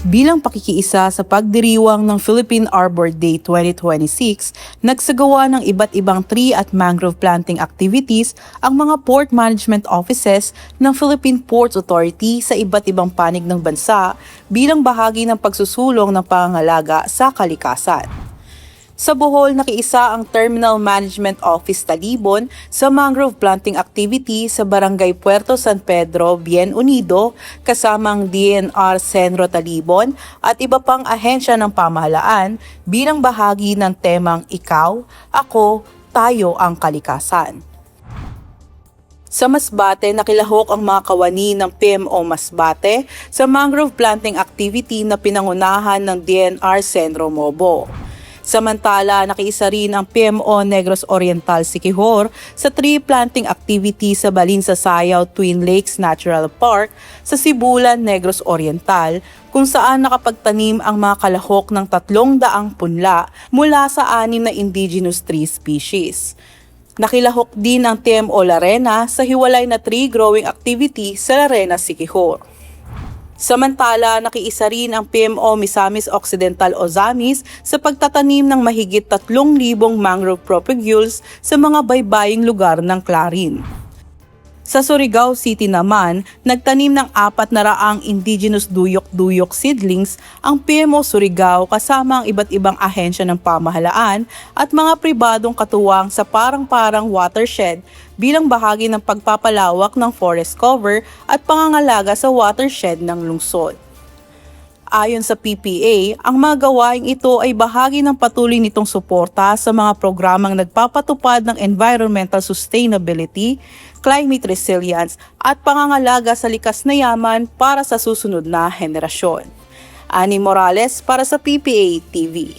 Bilang pakikiisa sa pagdiriwang ng Philippine Arbor Day 2026, nagsagawa ng iba't ibang tree at mangrove planting activities ang mga port management offices ng Philippine Ports Authority sa iba't ibang panig ng bansa bilang bahagi ng pagsusulong ng pangangalaga sa kalikasan. Sa Bohol, nakiisa ang Terminal Management Office Talibon sa mangrove planting activity sa Barangay Puerto San Pedro, Bien Unido, kasamang DNR Senro Talibon at iba pang ahensya ng pamahalaan bilang bahagi ng temang Ikaw, Ako, Tayo ang Kalikasan. Sa Masbate, nakilahok ang mga kawani ng PMO Masbate sa mangrove planting activity na pinangunahan ng DNR Senro Mobo. Samantala, nakiisa rin ang PMO Negros Oriental Siquijor sa tree planting activity sa Balinsasayaw Twin Lakes Natural Park sa Sibulan, Negros Oriental, kung saan nakapagtanim ang mga kalahok ng 300 punla mula sa 6 na indigenous tree species. Nakilahok din ang TMO Larena sa hiwalay na tree growing activity sa Larena, Siquijor. Samantala, nakiisa rin ang PMO Misamis Occidental Ozamis sa pagtatanim ng mahigit 3,000 mangrove propagules sa mga baybaying lugar ng Clarin. Sa Surigao City naman, nagtanim ng 400 indigenous duyok-duyok seedlings ang PMO Surigao kasama ang iba't ibang ahensya ng pamahalaan at mga pribadong katuwang sa parang-parang watershed bilang bahagi ng pagpapalawak ng forest cover at pangangalaga sa watershed ng lungsod. Ayon sa PPA, ang mga gawaing ito ay bahagi ng patuloy nitong suporta sa mga programang nagpapatupad ng environmental sustainability, climate resilience at pangangalaga sa likas na yaman para sa susunod na henerasyon. Ani Morales para sa PPA TV.